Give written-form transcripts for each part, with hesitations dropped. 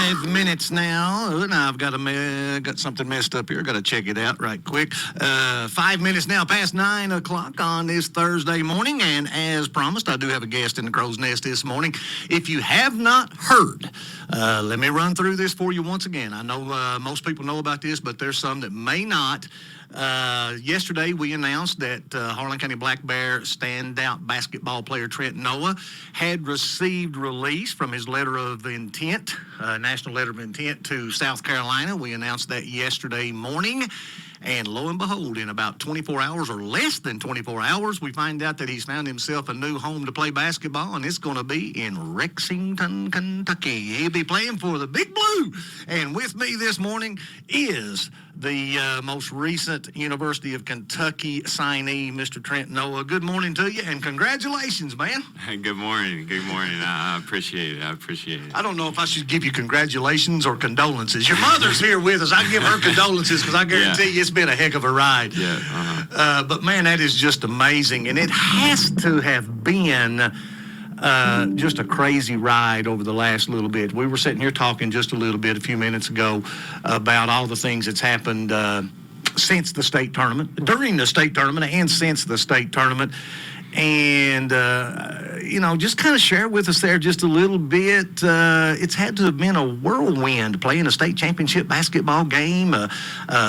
5 minutes now. Now I've got something messed up here. Got to check it out right quick. 5 minutes now past 9 o'clock on this Thursday morning, and as promised, I do have a guest in the Crow's Nest this morning. If you have not heard, let me run through this for you once again. I know most people know about this, but there's some that may not. Yesterday, we announced that Harlan County Black Bear standout basketball player Trent Noah had received release from his letter of intent, national letter of intent to South Carolina. We announced that yesterday morning. And lo and behold, in about 24 hours or less than 24 hours, we find out that he's found himself a new home to play basketball, and it's going to be in Lexington, Kentucky. He'll be playing for the Big Blue. And with me this morning is the most recent University of Kentucky signee, Mr. Trent Noah. Good morning to you, and congratulations, man. Good morning. Good morning. I appreciate it. I don't know if I should give you congratulations or condolences. Your mother's here with us. I give her condolences because I guarantee you it's been a heck of a ride. Yeah. But, man, that is just amazing. And it has to have been just a crazy ride over the last little bit. We were sitting here talking just a few minutes ago about all the things that's happened since the state tournament, during the state tournament, and since the state tournament. And, just kind of share with us there just a little bit. It's had to have been a whirlwind playing a state championship basketball game,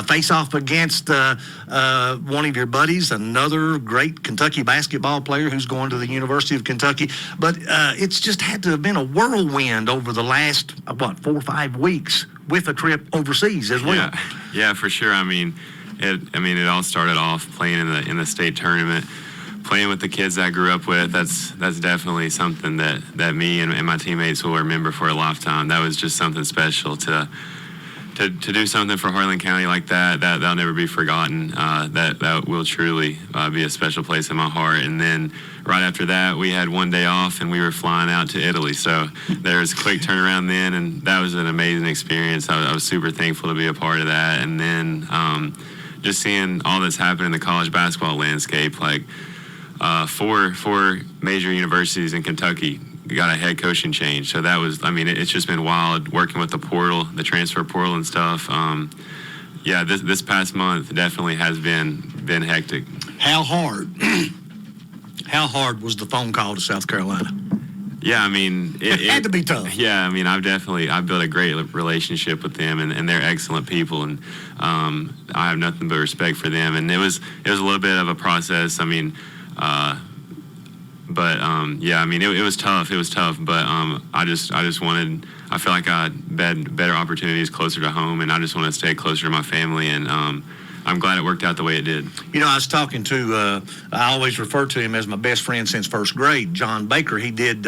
face-off against one of your buddies, another great Kentucky basketball player who's going to the University of Kentucky. But it's just had to have been a whirlwind over the last, 4 or 5 weeks with a trip overseas as well. Yeah, for sure. It all started off playing in the state tournament. Playing with the kids that I grew up with, that's definitely something that me and my teammates will remember for a lifetime. That was just something special to do something for Harlan County like that'll never be forgotten. That will truly be a special place in my heart. And then right after that, we had one day off and we were flying out to Italy. So there was a quick turnaround then, and that was an amazing experience. I was super thankful to be a part of that. And then just seeing all that's happened in the college basketball landscape, like four major universities in Kentucky got a head coaching change. So that was, it's just been wild working with the portal, the transfer portal and stuff. This past month definitely has been hectic. How hard was the phone call to South Carolina? Yeah, it had to be tough. Yeah, I've built a great relationship with them, and they're excellent people, and I have nothing but respect for them. And it was a little bit of a process. It was tough. It was tough, but I feel like I had better opportunities closer to home, and I just want to stay closer to my family, and I'm glad it worked out the way it did. I was talking to, I always refer to him as my best friend since first grade, John Baker. He did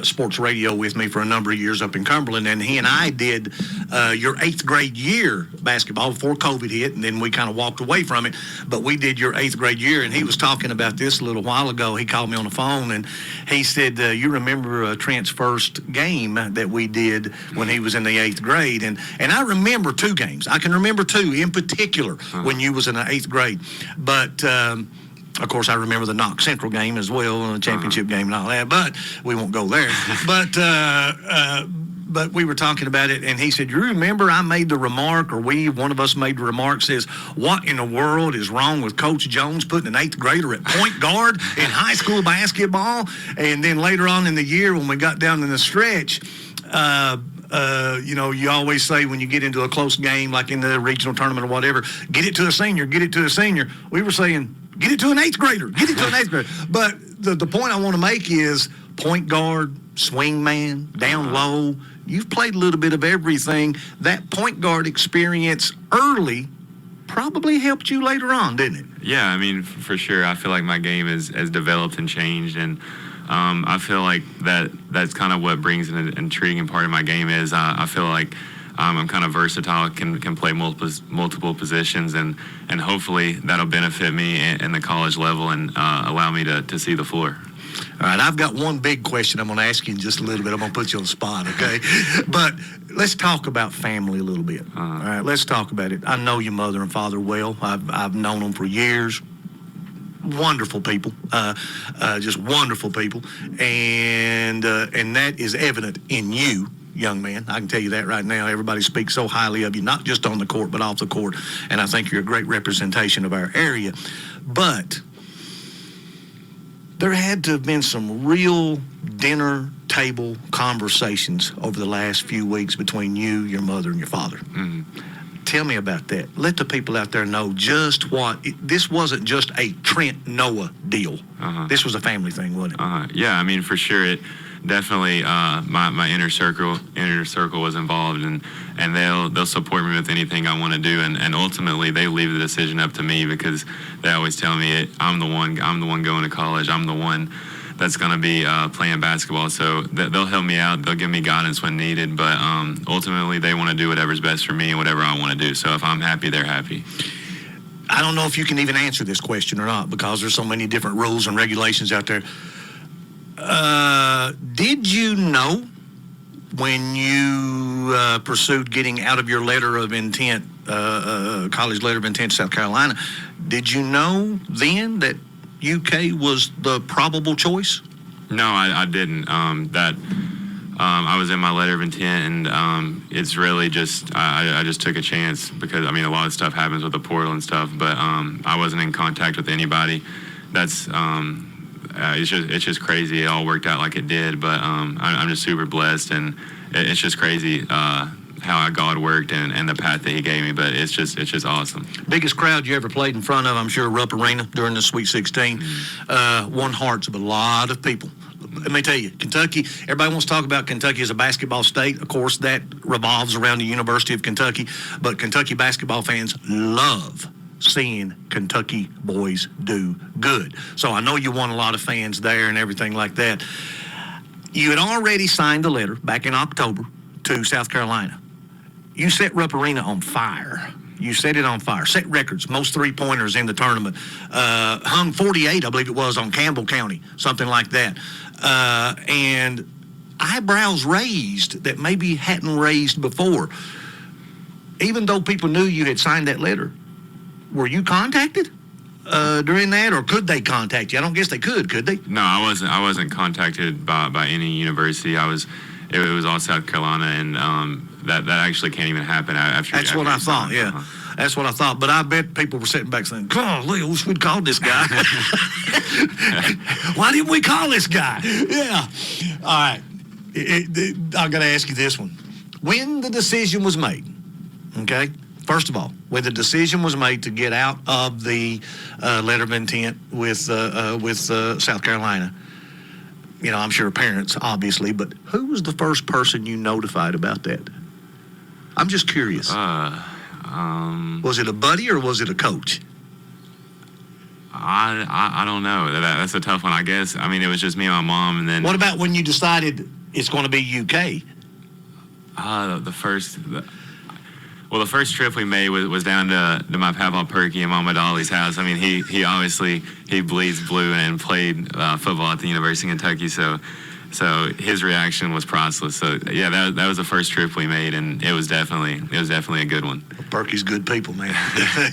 sports radio with me for a number of years up in Cumberland, and he and I did your 8th grade year basketball before COVID hit, and then we kind of walked away from it. But we did your 8th grade year, and he was talking about this a little while ago. He called me on the phone, and he said, you remember Trent's first game that we did when he was in the 8th grade? And I remember 2 games. I can remember 2 in particular. When you was in the 8th grade. But, of course, I remember the Knox Central game as well, and the championship game and all that, but we won't go there. But we were talking about it, and he said, you remember I made the remark, or one of us made the remark, says, what in the world is wrong with Coach Jones putting an 8th grader at point guard in high school basketball? And then later on in the year when we got down in the stretch, you always say when you get into a close game, like in the regional tournament or whatever, get it to a senior, get it to a senior. We were saying, get it to an 8th grader, get it to an 8th grader. But the point I want to make is point guard, swing man, down low. You've played a little bit of everything. That point guard experience early probably helped you later on, didn't it? Yeah, for sure. I feel like my game has developed and changed, and I feel like that's kind of what brings an intriguing part of my game is I feel like I'm kind of versatile, can play multiple positions, and hopefully that'll benefit me in the college level and allow me to see the floor. All right, I've got one big question I'm going to ask you in just a little bit. I'm going to put you on the spot, okay? But let's talk about family a little bit. All right, let's talk about it. I know your mother and father well. I've known them for years. Wonderful people, just wonderful people, and that is evident in you young man. I can tell you that right now. Everybody speaks so highly of you, not just on the court, but off the court. And I think you're a great representation of our area. But there had to have been some real dinner table conversations over the last few weeks between you, your mother, and your father. Tell me about that. Let the people out there know just this wasn't just a Trent Noah deal. This was a family thing, wasn't it? Yeah, I mean, for sure, it definitely my inner circle was involved, and they'll support me with anything I want to do, and ultimately they leave the decision up to me because they always tell me I'm the one going to college. I'm the one that's going to be playing basketball. So they'll help me out. They'll give me guidance when needed. But ultimately, they want to do whatever's best for me and whatever I want to do. So if I'm happy, they're happy. I don't know if you can even answer this question or not because there's so many different rules and regulations out there. Did you know when you pursued getting out of your letter of intent, college letter of intent to South Carolina, did you know then that UK was the probable choice? No, I didn't. I was in my letter of intent, and it's really just I just took a chance because I mean a lot of stuff happens with the portal and stuff, but I wasn't in contact with anybody. That's it's just crazy. It all worked out like it did, but I'm just super blessed, and it's just crazy how God worked and the path that He gave me. But it's just awesome. Biggest crowd you ever played in front of, I'm sure, Rupp Arena during the Sweet 16. Won hearts of a lot of people. Let me tell you, Kentucky, everybody wants to talk about Kentucky as a basketball state. Of course, that revolves around the University of Kentucky. But Kentucky basketball fans love seeing Kentucky boys do good. So I know you won a lot of fans there and everything like that. You had already signed a letter back in October to South Carolina. You set Rupp Arena on fire. You set it on fire. Set records, most three-pointers in the tournament. Hung 48, I believe it was, on Campbell County, something like that. And eyebrows raised that maybe hadn't raised before. Even though people knew you had signed that letter, were you contacted during that, or could they contact you? I don't guess they could they? No, I wasn't contacted by any university. It was all South Carolina, and that actually can't even happen after. That's what I thought. Yeah, that's what I thought. But I bet people were sitting back saying, "God, I wish we'd called this guy. Why didn't we call this guy?" Yeah. All right. I got to ask you this one: when the decision was made, okay. First of all, when the decision was made to get out of the letter of intent with South Carolina, you know, I'm sure parents, obviously, but who was the first person you notified about that? I'm just curious. Was it a buddy or was it a coach? I don't know. That's a tough one, I guess. I mean, it was just me and my mom, and then. What about when you decided it's going to be UK? The first trip we made was down to my Papa Perky and Mama Dolly's house. I mean, he obviously bleeds blue and played football at the University of Kentucky, so his reaction was priceless. So yeah, that was the first trip we made, and it was definitely a good one. Perky's good people, man.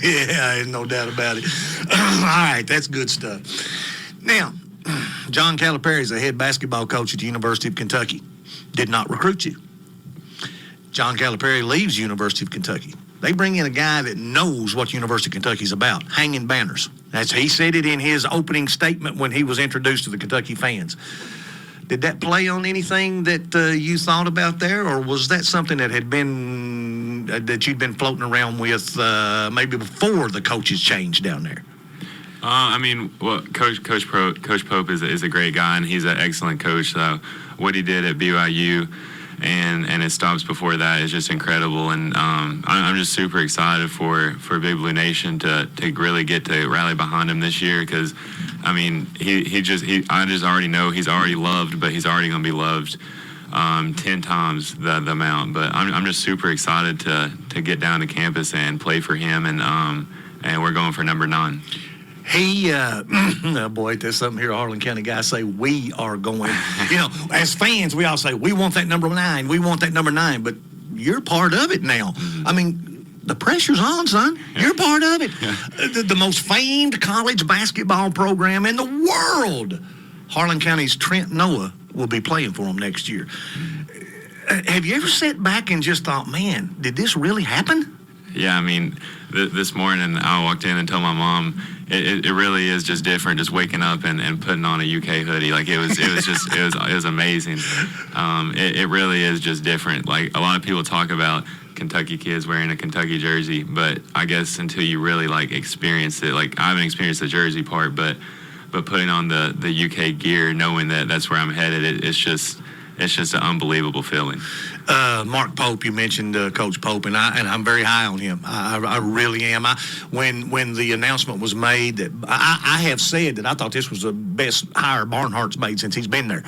Yeah, there's no doubt about it. All right, that's good stuff. Now, John Calipari is the head basketball coach at the University of Kentucky. Did not recruit you. John Calipari leaves University of Kentucky. They bring in a guy that knows what University of Kentucky is about, hanging banners. He said it in his opening statement when he was introduced to the Kentucky fans. Did that play on anything that you thought about there, or was that something that had been that you'd been floating around with maybe before the coaches changed down there? I mean, well, Coach Pope is a great guy, and he's an excellent coach. So what he did at BYU and his stops before that is just incredible. And I'm just super excited for Big Blue Nation to really get to rally behind him this year, because I mean I just already know he's already loved, but he's already going to be loved 10 times the amount. But I'm just super excited to get down to campus and play for him, and we're going for number 9. He, oh boy, there's something here, Harlan County guys say, we are going, you know, as fans, we all say, we want that number 9, we want that number 9, but you're part of it now. Mm-hmm. I mean, the pressure's on, son. Yeah. You're part of it. Yeah. The most famed college basketball program in the world. Harlan County's Trent Noah will be playing for them next year. have you ever sat back and just thought, man, did this really happen? Yeah, I mean, this morning I walked in and told my mom it really is just different, just waking up and putting on a UK hoodie. Like it was amazing. It really is just different. Like a lot of people talk about Kentucky kids wearing a Kentucky jersey, but I guess until you really like experience it, like I haven't experienced the jersey part, but putting on the UK gear, knowing that that's where I'm headed, it's just an unbelievable feeling. Mark Pope, you mentioned Coach Pope, and I'm very high on him. I really am. When the announcement was made, that I have said that I thought this was the best hire Barnhart's made since he's been there.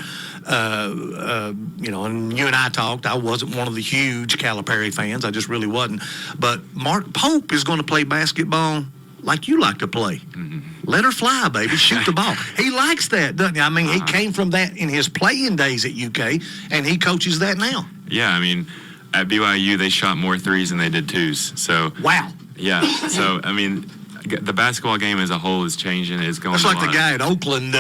And you and I talked. I wasn't one of the huge Calipari fans. I just really wasn't. But Mark Pope is going to play basketball like you like to play. Mm-hmm. Let her fly, baby. Shoot the ball. He likes that, doesn't he? I mean, he came from that in his playing days at UK, and he coaches that now. Yeah, I mean, at BYU, they shot more threes than they did twos. So wow. Yeah. So, I mean, the basketball game as a whole is changing. It's going. That's like the guy at Oakland.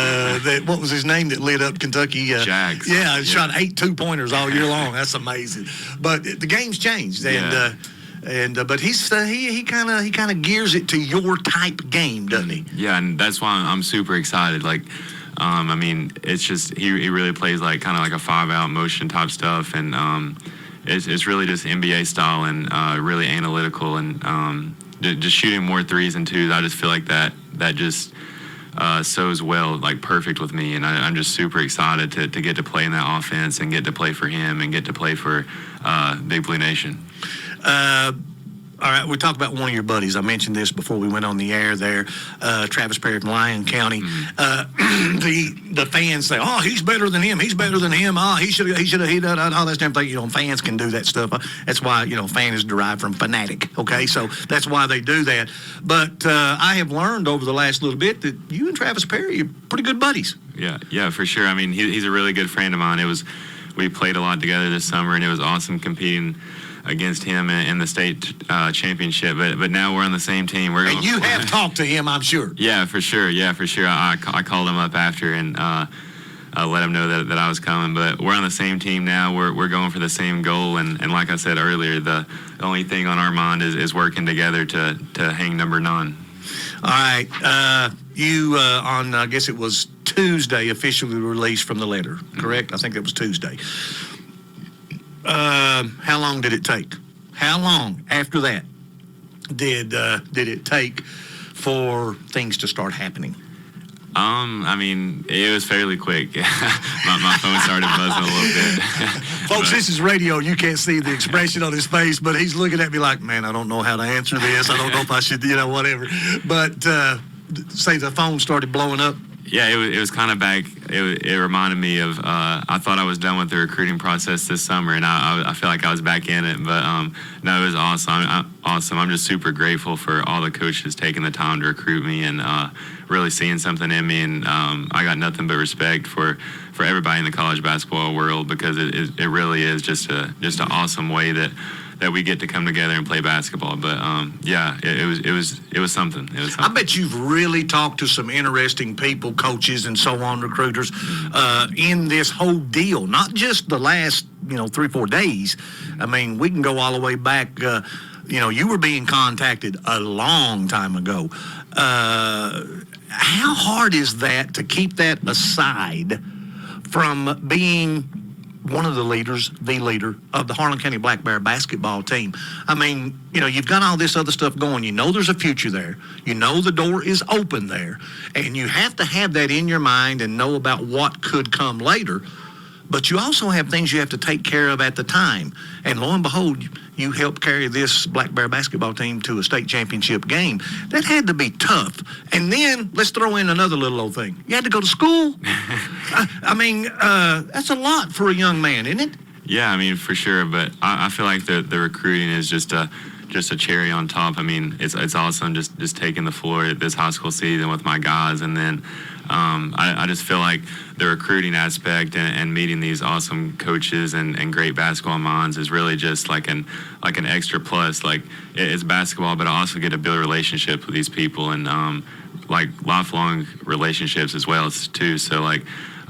What was his name that lit up Kentucky? Jags. Yeah, he shot 8 2-pointers all year long. That's amazing. But the game's changed, but he kind of gears it to your type game, doesn't he? Yeah, and that's why I'm super excited. Like, I mean, it's just he really plays like kind of like a 5-out motion type stuff, and it's really just NBA style and really analytical and just shooting more threes and twos. I just feel like that just sews well, like perfect with me, and I'm just super excited to get to play in that offense and get to play for him and get to play for Big Blue Nation. All right, we talked about one of your buddies. I mentioned this before we went on the air there, Travis Perry from Harlan County. Mm-hmm. The fans say, oh, he's better than him. He's better than him. Oh, he should have done all that stuff. Fans can do that stuff. That's why, fan is derived from fanatic, okay? So that's why they do that. But I have learned over the last little bit that you and Travis Perry are pretty good buddies. Yeah, for sure. I mean, he's a really good friend of mine. We played a lot together this summer, and it was awesome competing against him in the state championship, but now we're on the same team. And you have talked to him, I'm sure. Yeah, for sure. I called him up after and let him know that I was coming. But we're on the same team now. We're going for the same goal, and like I said earlier, the only thing on our mind is working together to hang number 9. All right, you on I guess it was Tuesday officially released from the letter, correct? I think it was Tuesday. How long did it take? How long after that did it take for things to start happening? I mean, it was fairly quick. my phone started buzzing a little bit. Folks, this is radio. You can't see the expression on his face, but he's looking at me like, man, I don't know how to answer this. I don't know if I should, whatever. But say the phone started blowing up. Yeah, it was kind of back. It reminded me of. I thought I was done with the recruiting process this summer, and I feel like I was back in it. But no, it was awesome. I'm just super grateful for all the coaches taking the time to recruit me and really seeing something in me. And I got nothing but respect for everybody in the college basketball world, because it really is just an awesome way that we get to come together and play basketball. But it was something. I bet you've really talked to some interesting people, coaches and so on, recruiters, in this whole deal. Not just the last 3-4 days. I mean, we can go all the way back. You were being contacted a long time ago. How hard is that to keep that aside from being one of the leader of the Harlan County Black Bear basketball team? I mean, you've got all this other stuff going. There's a future there. The door is open there. And you have to have that in your mind and know about what could come later. But you also have things you have to take care of at the time. And lo and behold, you helped carry this Black Bear basketball team to a state championship game. That had to be tough. And then let's throw in another little old thing. You had to go to school. I mean, that's a lot for a young man, isn't it? Yeah, I mean, for sure. But I feel like the recruiting is just a cherry on top. I mean, it's awesome just taking the floor this high school season with my guys, and then I just feel like the recruiting aspect and meeting these awesome coaches and great basketball minds is really just like an extra plus. Like, it's basketball, but I also get to build relationships with these people and like lifelong relationships as well too. So like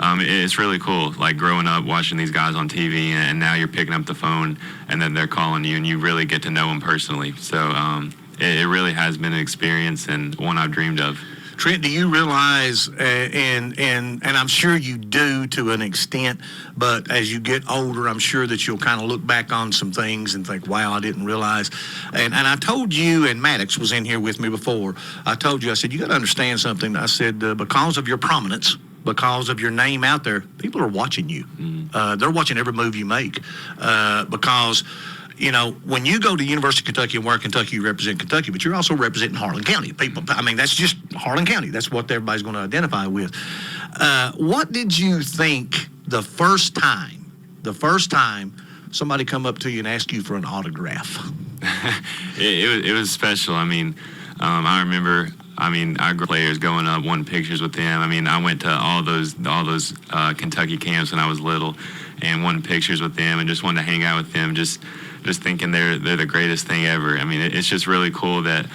it's really cool. Like growing up watching these guys on TV, and now you're picking up the phone, and then they're calling you, and you really get to know them personally. So it really has been an experience and one I've dreamed of. Trent, do you realize, and I'm sure you do to an extent, but as you get older, I'm sure that you'll kind of look back on some things and think, wow, I didn't realize. And I told you, and Maddox was in here with me before, I told you, I said, you got to understand something. I said, because of your prominence, because of your name out there, people are watching you. They're watching every move you make because you know, when you go to University of Kentucky and work Kentucky, you represent Kentucky, but you're also representing Harlan County. People, I mean, that's just Harlan County. That's what everybody's going to identify with. What did you think the first time somebody come up to you and ask you for an autograph? It was special. I mean, I remember. I mean, I grew players going up, wanting pictures with them. I mean, I went to all those Kentucky camps when I was little, and wanted pictures with them, and just wanted to hang out with them. Just thinking they're the greatest thing ever. I mean, it's just really cool that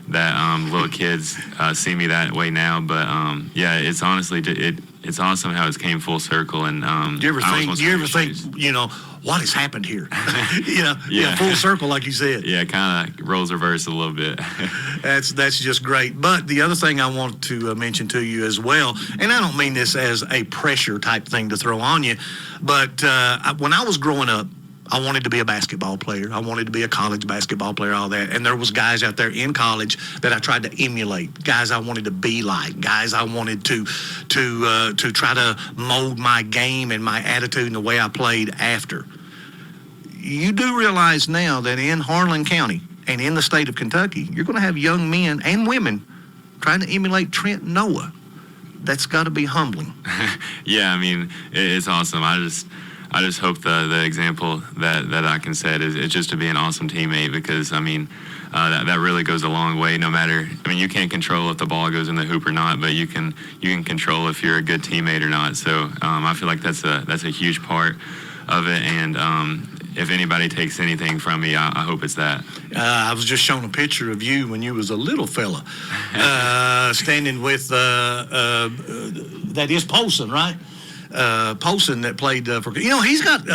little kids see me that way now. But yeah, it's honestly it's awesome how it came full circle. And do you ever think, you know, what has happened here? Yeah, full circle, like you said. Yeah, kind of roles reverse a little bit. That's just great. But the other thing I want to mention to you as well, and I don't mean this as a pressure type thing to throw on you, but when I was growing up, I wanted to be a basketball player. I wanted to be a college basketball player, all that. And there was guys out there in college that I tried to emulate, guys I wanted to be like, guys I wanted to try to mold my game and my attitude and the way I played after. You do realize now that in Harlan County and in the state of Kentucky, you're going to have young men and women trying to emulate Trent Noah. That's got to be humbling. Yeah, I mean, it's awesome. I just hope the example that I can set is just to be an awesome teammate, because, I mean, that really goes a long way. No matter, I mean, you can't control if the ball goes in the hoop or not, but you can control if you're a good teammate or not. So I feel like that's a huge part of it. And if anybody takes anything from me, I hope it's that. I was just shown a picture of you when you was a little fella, standing with that is Polson, right? Polson that played for, you know, he's got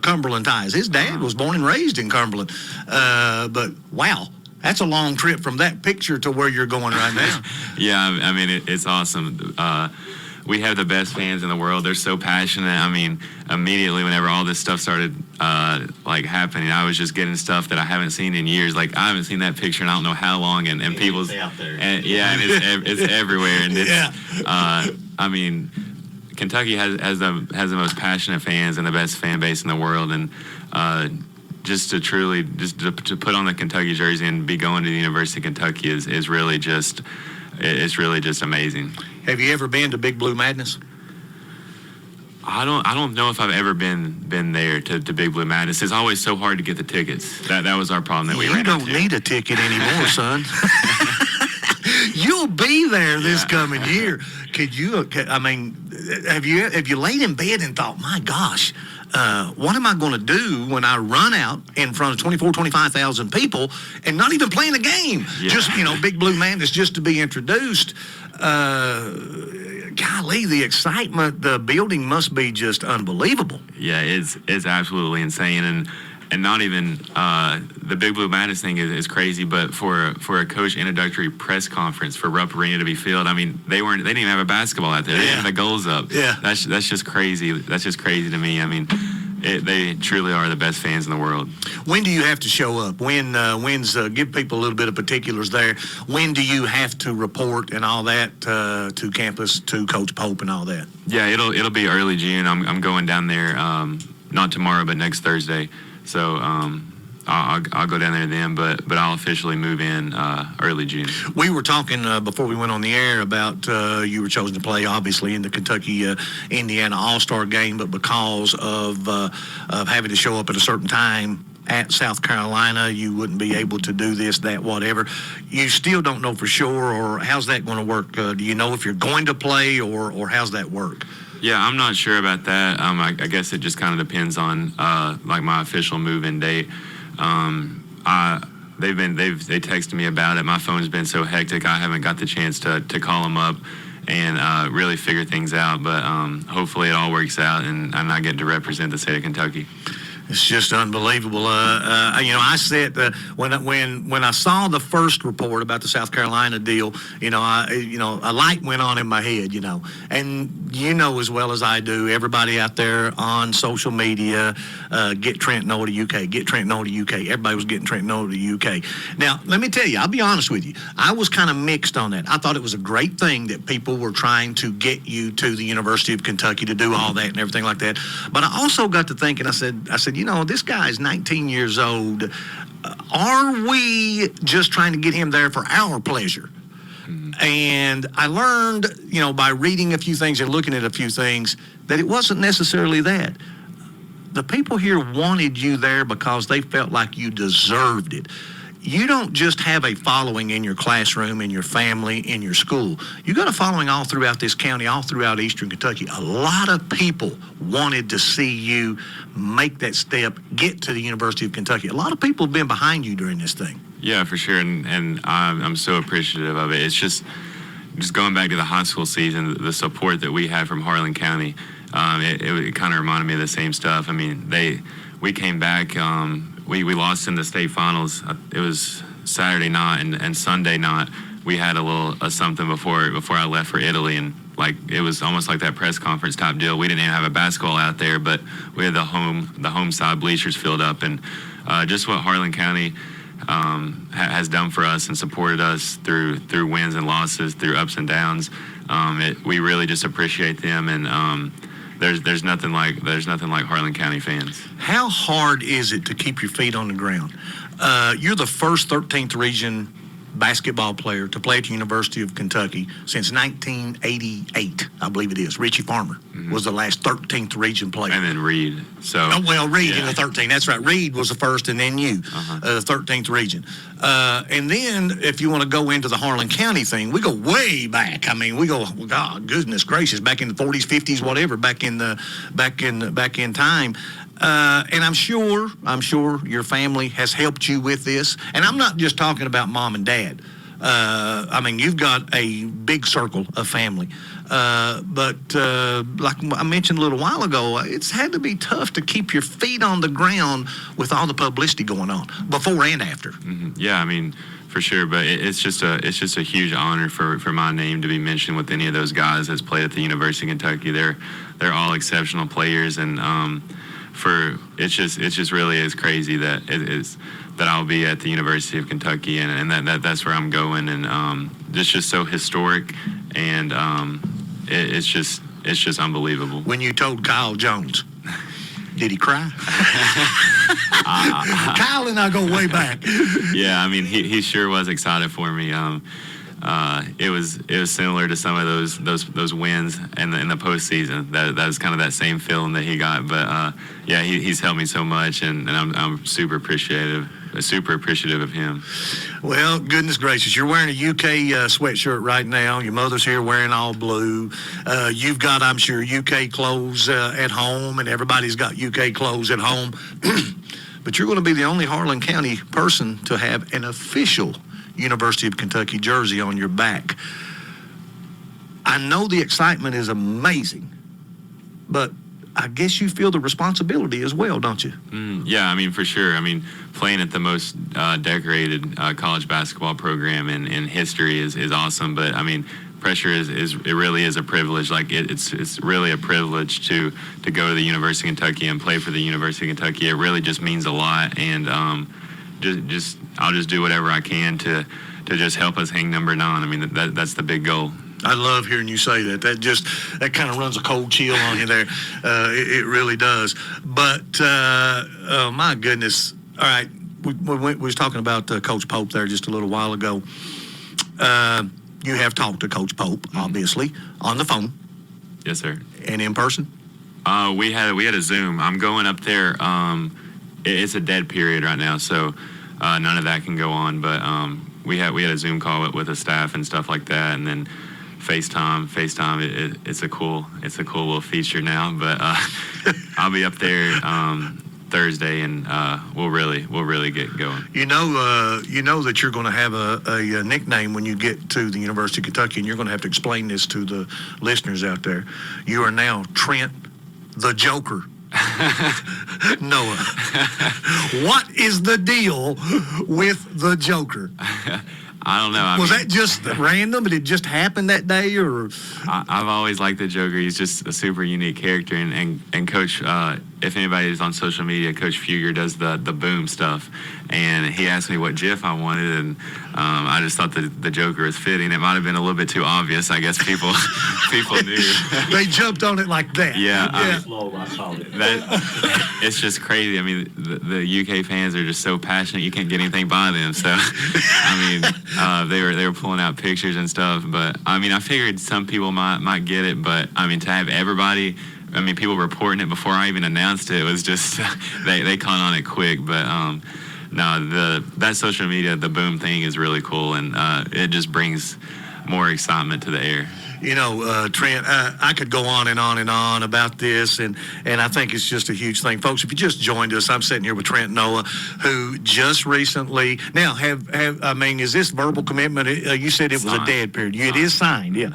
Cumberland ties. His dad was born and raised in Cumberland. But wow, that's a long trip from that picture to where you're going right now. Yeah, I mean, it's awesome. We have the best fans in the world. They're so passionate. I mean, immediately whenever all this stuff started like happening, I was just getting stuff that I haven't seen in years. Like, I haven't seen that picture in I don't know how long, and people's out there. And it's everywhere. And it's, I mean, Kentucky has the most passionate fans and the best fan base in the world, and just to put on the Kentucky jersey and be going to the University of Kentucky is really just amazing. Have you ever been to Big Blue Madness? I don't know if I've ever been there to Big Blue Madness. It's always so hard to get the tickets. That was our problem that we ran into. You don't need a ticket anymore, son. You'll be there this coming year. Could you? I mean, have you laid in bed and thought, my gosh, what am I going to do when I run out in front of 25,000 people and not even playing a game? Yeah. Just, you know, Big Blue Madness just to be introduced. Golly, the excitement, the building must be just unbelievable. Yeah, it's absolutely insane, and not even the Big Blue Madness thing is crazy, but for a coach introductory press conference for Rupp Arena to be filled, I mean, they didn't even have a basketball out there. They didn't have the goals up. Yeah, that's just crazy. That's just crazy to me. I mean, they truly are the best fans in the world. When do you have to show up? When's give people a little bit of particulars there. When do you have to report and all that to campus, to Coach Pope and all that? Yeah, it'll be early June. I'm going down there not tomorrow, but next Thursday. So I'll go down there then, but I'll officially move in early June. We were talking before we went on the air about you were chosen to play, obviously, in the Kentucky-Indiana All-Star game, but because of having to show up at a certain time at South Carolina, you wouldn't be able to do this, that, whatever. You still don't know for sure, or how's that going to work? Do you know if you're going to play, or how's that work? Yeah, I'm not sure about that. I guess it just kind of depends on like my official move-in date. They texted me about it. My phone's been so hectic, I haven't got the chance to call them up and really figure things out. But hopefully it all works out, and I get to represent the state of Kentucky. It's just unbelievable. I said when I saw the first report about the South Carolina deal, a light went on in my head, and as well as I do, everybody out there on social media, get Trent Noah to UK, get Trent Noah to UK. Everybody was getting Trent Noah to UK. Now, let me tell you, I'll be honest with you, I was kind of mixed on that. I thought it was a great thing that people were trying to get you to the University of Kentucky to do all that and everything like that. But I also got to thinking, I said, this guy's 19 years old. Are we just trying to get him there for our pleasure? And I learned, by reading a few things and looking at a few things, that it wasn't necessarily that. The people here wanted you there because they felt like you deserved it. You don't just have a following in your classroom, in your family, in your school. You got a following all throughout this county, all throughout Eastern Kentucky. A lot of people wanted to see you make that step, get to the University of Kentucky. A lot of people have been behind you during this thing. Yeah, for sure, and I'm so appreciative of it. It's just going back to the high school season, the support that we had from Harlan County, it kind of reminded me of the same stuff. I mean, we came back. We lost in the state finals. It was Saturday night and Sunday night. We had a little something before I left for Italy, and it was almost like that press conference type deal. We didn't even have a basketball out there, but we had the home side bleachers filled up, and just what Harlan County has done for us and supported us through wins and losses, through ups and downs. We really just appreciate them, and there's nothing like Harlan County fans. How hard is it to keep your feet on the ground? You're the first 13th region basketball player to play at the University of Kentucky since 1988, I believe it is. Richie Farmer was the last 13th region player. And then Reed. Reed in the 13th. That's right. Reed was the first, and then you, the 13th region. And then if you want to go into the Harlan County thing, we go way back. I mean, we go, God, goodness gracious, back in the 40s, 50s, whatever, back in time. And I'm sure your family has helped you with this. And I'm not just talking about mom and dad. I mean, you've got a big circle of family. But like I mentioned a little while ago, it's had to be tough to keep your feet on the ground with all the publicity going on before and after. Mm-hmm. Yeah, I mean, for sure. But it's just a huge honor for my name to be mentioned with any of those guys that's played at the University of Kentucky. They're all exceptional players, and it just really is crazy that that I'll be at the University of Kentucky, and that's where I'm going, and it's just so historic, and it's just unbelievable. When you told Kyle Jones, did he cry? Kyle and I go way back. Yeah, I mean, he sure was excited for me. It was similar to some of those wins in the postseason. That was kind of that same feeling that he got. But yeah, he's helped me so much, and I'm super appreciative of him. Well, goodness gracious, you're wearing a UK sweatshirt right now. Your mother's here wearing all blue. You've got, I'm sure, UK clothes at home, and everybody's got UK clothes at home. But you're going to be the only Harlan County person to have an official University of Kentucky jersey on your back. I know the excitement is amazing, but I guess you feel the responsibility as well, don't you? Yeah, I mean, for sure. I mean, playing at the most decorated college basketball program in history is awesome, but I mean, pressure it really is a privilege. Like it's really a privilege to go to the University of Kentucky and play for the University of Kentucky. It really just means a lot, and I'll just do whatever I can to just help us hang number 9. I mean, that's the big goal. I love hearing you say that. That kind of runs a cold chill on you there. It really does. But oh my goodness! All right, we was talking about Coach Pope there just a little while ago. You have talked to Coach Pope, obviously, on the phone. Yes, sir. And in person? We had a Zoom. I'm going up there. It's a dead period right now, so none of that can go on. But we had a Zoom call with the staff and stuff like that, and then FaceTime. It's a cool little feature now. But I'll be up there Thursday, and we'll really get going. You know that you're going to have a nickname when you get to the University of Kentucky, and you're going to have to explain this to the listeners out there. You are now Trent the Joker Noah. What is the deal with the Joker? I don't know. Was that just random? Did it just happen that day, or? I've always liked the Joker. He's just a super unique character, and Coach, if anybody is on social media, Coach Fugger does the boom stuff, and he asked me what GIF I wanted, and I just thought the Joker was fitting. It might have been a little bit too obvious. I guess people knew. They jumped on it like that. Yeah. That it's just crazy. I mean, the UK fans are just so passionate. You can't get anything by them. So, I mean, they were pulling out pictures and stuff. But I mean, I figured some people might get it. But I mean, to have everybody, I mean, people reporting it before I even announced it was just they caught on it quick. But no, that social media, the boom thing is really cool, and it just brings more excitement to the air. You know, Trent, I could go on and on and on about this, and I think it's just a huge thing. Folks, if you just joined us, I'm sitting here with Trent Noah, who just recently, now, I mean, is this verbal commitment? You said it was a dead period. It is signed, yeah.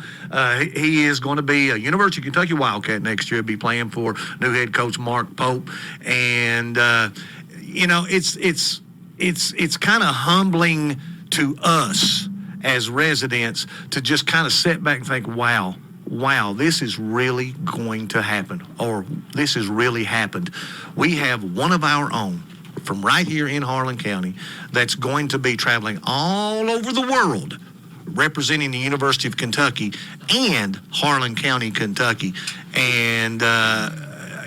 He is going to be a University of Kentucky Wildcat next year, be playing for new head coach Mark Pope, and, you know, it's kind of humbling to us as residents to just kind of sit back and think, wow, this is really going to happen, or this has really happened. We have one of our own from right here in Harlan County that's going to be traveling all over the world representing the University of Kentucky and Harlan County, Kentucky. And,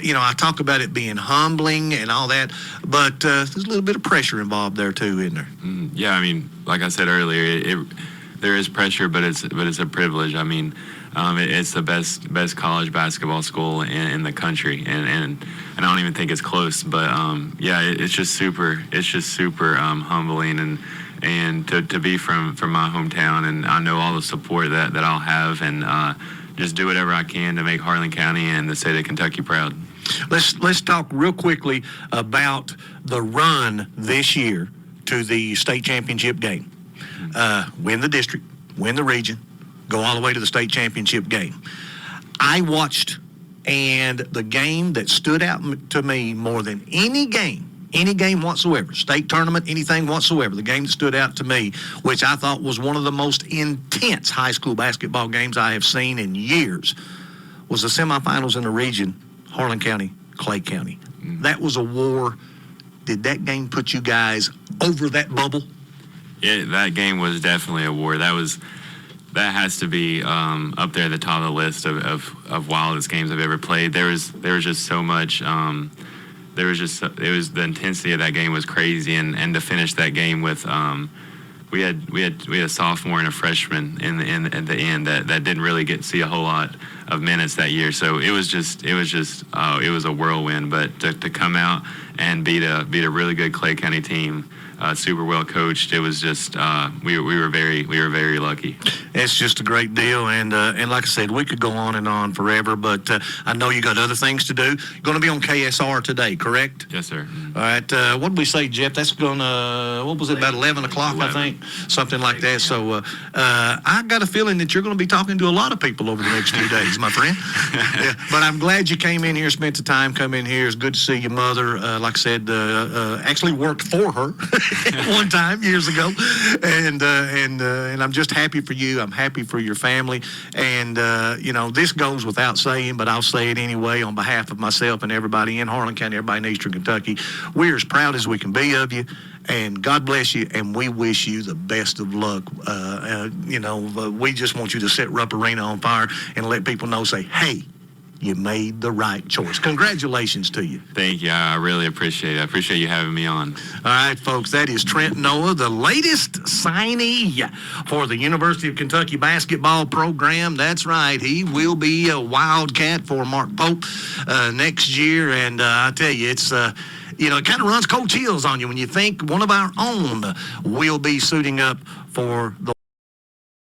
you know, I talk about it being humbling and all that, but there's a little bit of pressure involved there too, isn't there? Yeah, I mean, like I said earlier, there is pressure, but it's a privilege. I mean, it's the best college basketball school in the country, and I don't even think it's close. But yeah, it's just super humbling, and to be from my hometown, and I know all the support that I'll have, and just do whatever I can to make Harlan County and the state of Kentucky proud. Let's talk real quickly about the run this year to the state championship game. Win the district, win the region, go all the way to the state championship game. I watched, and the game that stood out to me more than any game whatsoever, state tournament, anything whatsoever, the game that stood out to me, which I thought was one of the most intense high school basketball games I have seen in years, was the semifinals in the region, Harlan County, Clay County. That was a war. Did that game put you guys over that bubble? Yeah, that game was definitely a war. That has to be up there at the top of the list of wildest games I've ever played. There was just so much. It was the intensity of that game was crazy, and to finish that game with we had a sophomore and a freshman at the end that didn't really get to see a whole lot of minutes that year. So it was a whirlwind. But to come out and beat a really good Clay County team, super well coached, it was just we were very lucky. It's just a great deal, and like I said, we could go on and on forever, but I know you got other things to do. You're going to be on KSR today, correct? Yes, sir. All right. What did we say, Jeff? That's going to, what was it, about 11 o'clock, 11. I think? Something like that. So I got a feeling that you're going to be talking to a lot of people over the next few days, my friend. Yeah. But I'm glad you came in here, spent the time, come in here. It's good to see your mother. Like I said, actually worked for her one time years ago. And I'm just happy for you. I'm happy for your family. And, you know, this goes without saying, but I'll say it anyway on behalf of myself and everybody in Harlan County, everybody in Eastern Kentucky. We're as proud as we can be of you. And God bless you, and we wish you the best of luck. You know, we just want you to set Rupp Arena on fire and let people know, say, hey, you made the right choice. Congratulations to you. Thank you. I really appreciate it. I appreciate you having me on. All right, folks, that is Trent Noah, the latest signee for the University of Kentucky basketball program. That's right. He will be a Wildcat for Mark Pope next year. And I tell you, it's... you know, it kind of runs cold chills on you when you think one of our own will be suiting up for the